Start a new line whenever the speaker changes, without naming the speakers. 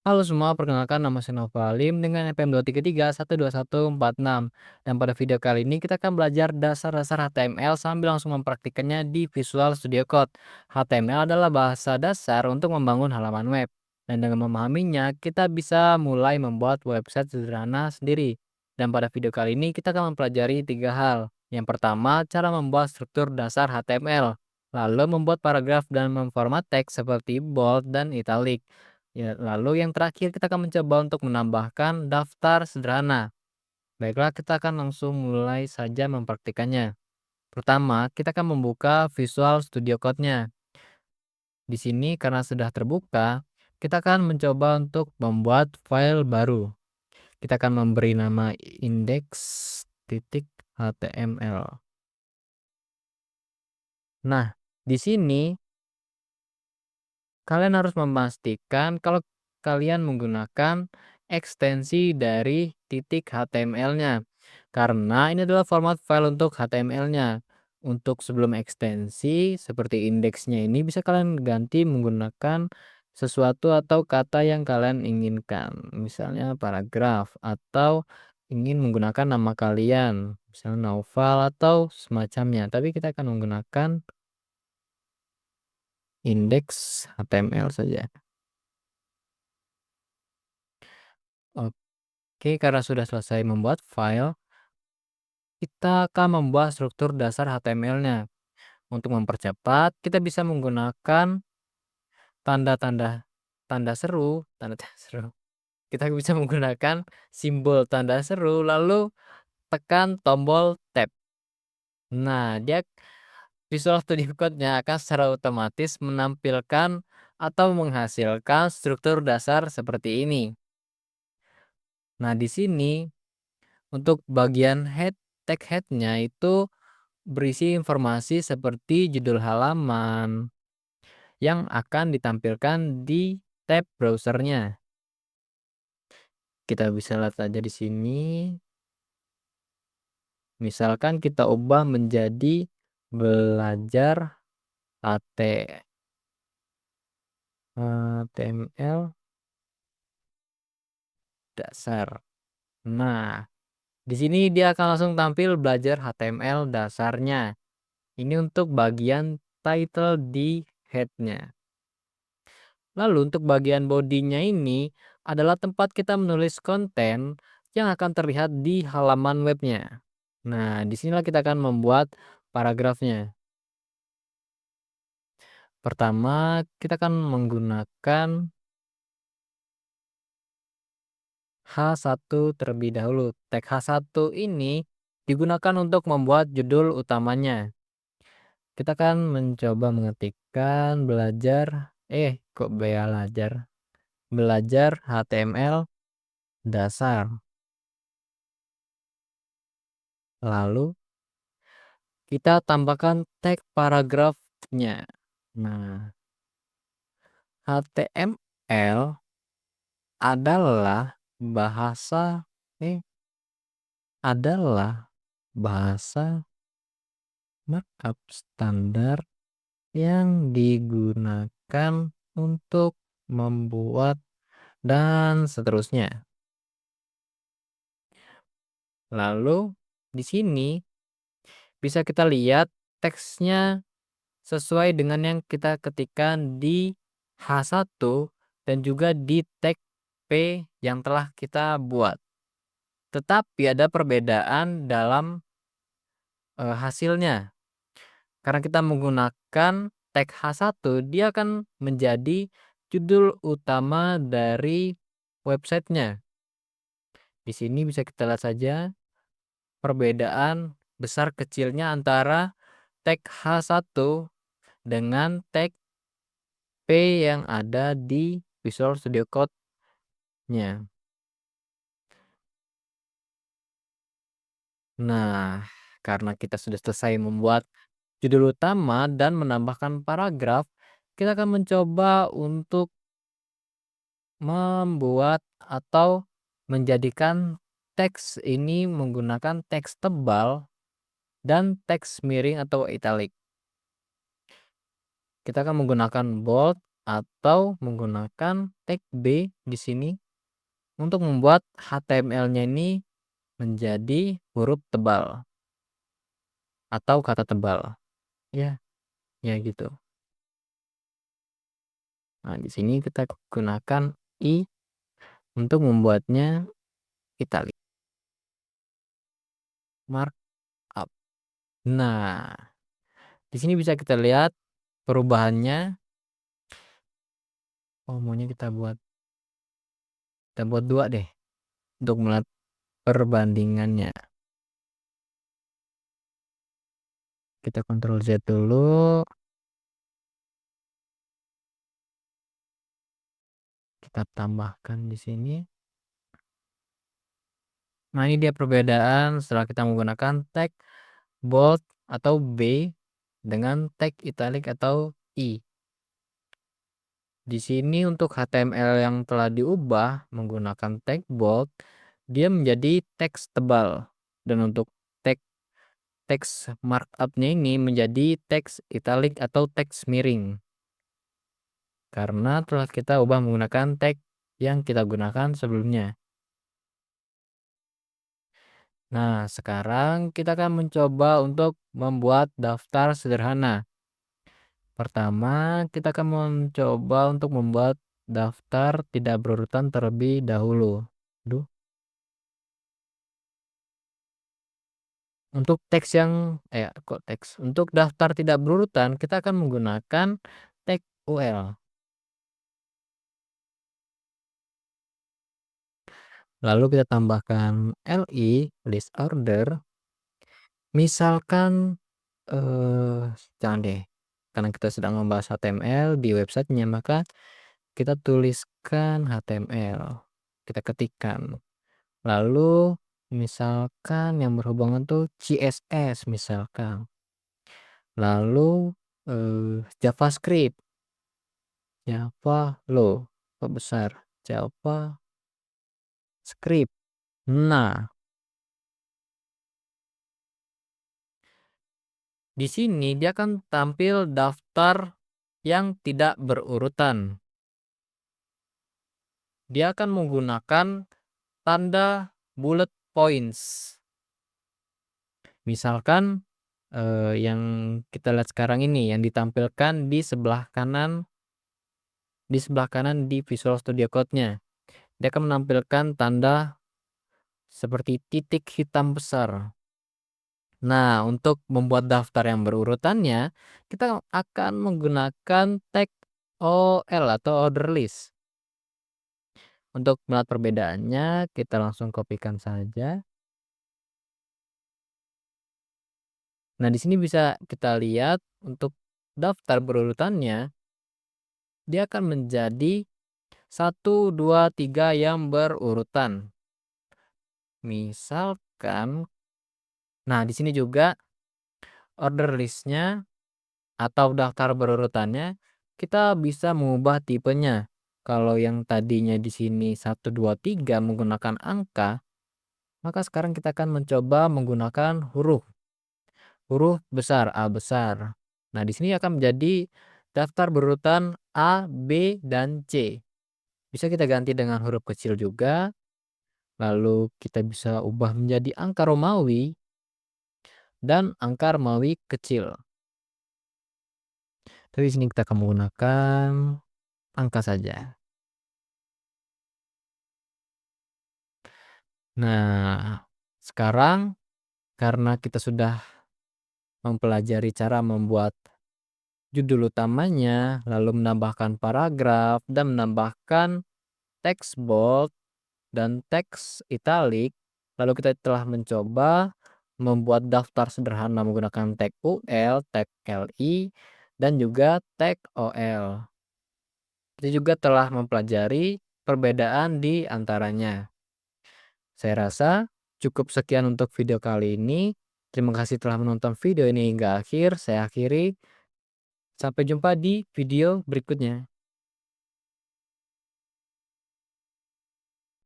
Halo semua, perkenalkan nama saya Nova Lim dengan NPM 233312146. Dan pada video kali ini kita akan belajar dasar-dasar HTML sambil langsung mempraktikkannya di Visual Studio Code. HTML adalah bahasa dasar untuk membangun halaman web. Dan dengan memahaminya, kita bisa mulai membuat website sederhana sendiri. Dan pada video kali ini kita akan mempelajari tiga hal. Yang pertama, cara membuat struktur dasar HTML. Lalu membuat paragraf dan memformat teks seperti bold dan italic. Ya, lalu yang terakhir kita akan mencoba untuk menambahkan daftar sederhana. Baiklah, kita akan langsung mulai saja mempraktikannya. Pertama, kita akan membuka Visual Studio Code-nya. Di sini karena sudah terbuka, kita akan mencoba untuk membuat file baru. Kita akan memberi nama index.html. Nah, di sini kalian harus memastikan kalau kalian menggunakan ekstensi dari titik HTML-nya. Karena ini adalah format file untuk HTML-nya. Untuk sebelum ekstensi seperti indeksnya ini bisa kalian ganti menggunakan sesuatu atau kata yang kalian inginkan. Misalnya paragraf atau ingin menggunakan nama kalian. Misalnya novel atau semacamnya. Tapi kita akan menggunakan indeks HTML saja. Oke, karena sudah selesai membuat file, kita akan membuat struktur dasar HTML-nya. Untuk mempercepat, kita bisa menggunakan tanda-tanda tanda seru, tanda seru. Kita bisa menggunakan simbol tanda seru, lalu tekan tombol tab. Nah, dia Visual Studio Code-nya akan secara otomatis menampilkan atau menghasilkan struktur dasar seperti ini. Nah, di sini untuk bagian tag head-nya itu berisi informasi seperti judul halaman yang akan ditampilkan di tab browsernya. Kita bisa lihat aja di sini. Misalkan kita ubah menjadi belajar HTML dasar. Nah, di sini dia akan langsung tampil belajar HTML dasarnya. Ini untuk bagian title di head-nya. Lalu untuk bagian bodinya ini adalah tempat kita menulis konten yang akan terlihat di halaman webnya. Nah, disinilah kita akan membuat paragrafnya. Pertama, kita akan menggunakan H1 terlebih dahulu. Tag H1 ini digunakan untuk membuat judul utamanya. Kita akan mencoba mengetikkan belajar HTML dasar. Lalu kita tambahkan tag paragrafnya. Nah, HTML adalah bahasa eh adalah bahasa markup standar yang digunakan untuk membuat dan seterusnya. Lalu di sini bisa kita lihat teksnya sesuai dengan yang kita ketikkan di H1 dan juga di tag P yang telah kita buat. Tetapi ada perbedaan dalam hasilnya. Karena kita menggunakan tag H1, dia akan menjadi judul utama dari websitenya. Di sini bisa kita lihat saja perbedaan besar kecilnya antara tag H1 dengan tag P yang ada di Visual Studio Code-nya. Nah, karena kita sudah selesai membuat judul utama dan menambahkan paragraf, kita akan mencoba untuk membuat atau menjadikan teks ini menggunakan teks tebal dan teks miring atau italic. Kita akan menggunakan bold atau menggunakan tag B di sini untuk membuat HTML-nya ini menjadi huruf tebal atau kata tebal. Ya, ya gitu. Nah, di sini kita gunakan I untuk membuatnya italic markup. Nah, di sini bisa kita lihat perubahannya. Oh, maunya kita buat dua deh untuk melihat perbandingannya. Kita Ctrl Z dulu, kita tambahkan di sini. Nah, ini dia perbedaan setelah kita menggunakan tag bold atau B dengan tag italic atau I. Di sini untuk HTML yang telah diubah menggunakan tag bold, dia menjadi teks tebal. Dan untuk teks markup-nya ini menjadi teks italic atau teks miring. Karena telah kita ubah menggunakan tag yang kita gunakan sebelumnya. Nah, sekarang kita akan mencoba untuk membuat daftar sederhana. Pertama, kita akan mencoba untuk membuat daftar tidak berurutan terlebih dahulu. Duh. Untuk teks yang kok teks. Untuk daftar tidak berurutan, kita akan menggunakan tag UL. Lalu kita tambahkan LI list order. Misalkan jangan deh. Karena kita sedang membahas HTML di websitenya, maka kita tuliskan HTML. Kita ketikkan. Lalu misalkan yang berhubungan tuh CSS misalkan. Lalu JavaScript. Java loh, kok besar? JavaScript. Nah, di sini dia akan tampil daftar yang tidak berurutan. Dia akan menggunakan tanda bullet points. Misalkan yang kita lihat sekarang ini yang ditampilkan di sebelah kanan di Visual Studio Code-nya. Dia akan menampilkan tanda seperti titik hitam besar. Nah, untuk membuat daftar yang berurutannya, kita akan menggunakan tag OL atau order list. Untuk melihat perbedaannya, kita langsung kopikan saja. Nah, di sini bisa kita lihat untuk daftar berurutannya, dia akan menjadi 1, 2, 3 yang berurutan. Misalkan, nah di sini juga order listnya atau daftar berurutannya kita bisa mengubah tipenya. Kalau yang tadinya di sini 1, 2, 3 menggunakan angka, maka sekarang kita akan mencoba menggunakan huruf besar, A besar. Nah, di sini akan menjadi daftar berurutan A, B, dan C. Bisa kita ganti dengan huruf kecil juga. Lalu kita bisa ubah menjadi angka Romawi dan angka Romawi kecil. Tapi di sini kita akan menggunakan angka saja. Nah, sekarang karena kita sudah mempelajari cara membuat judul utamanya, lalu menambahkan paragraf dan menambahkan teks bold dan teks italic, lalu kita telah mencoba membuat daftar sederhana menggunakan tag UL, tag LI, dan juga tag OL. Kita juga telah mempelajari perbedaan di antaranya. Saya rasa cukup sekian untuk video kali ini. Terima kasih telah menonton video ini hingga akhir. Saya akhiri. Sampai jumpa di video berikutnya.